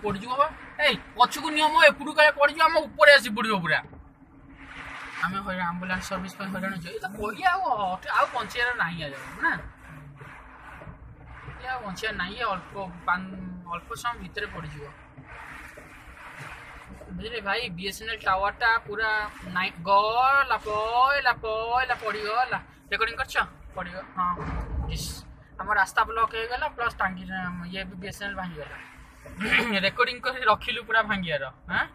पड़ो पछक नियम एपटू क्या पड़ आम ऊपर आसी पड़ो पूरा आम आम्बुलांस सर्विस हईराण कही पंचायर ना ना पंचायर ना अल्प समय भितर पड़ बुझे भाई बीएसएनएल टावर टा पूरा गला पहला पहला पड़गला रेकर्डिंग कर पड़ो हाँ आम रास्ता ब्लॉक हो गला प्लस टांगी ये भी बीएसएनएल भांगीगला रेकर्डिंग कर रखिलु पूरा भांगियार हाँ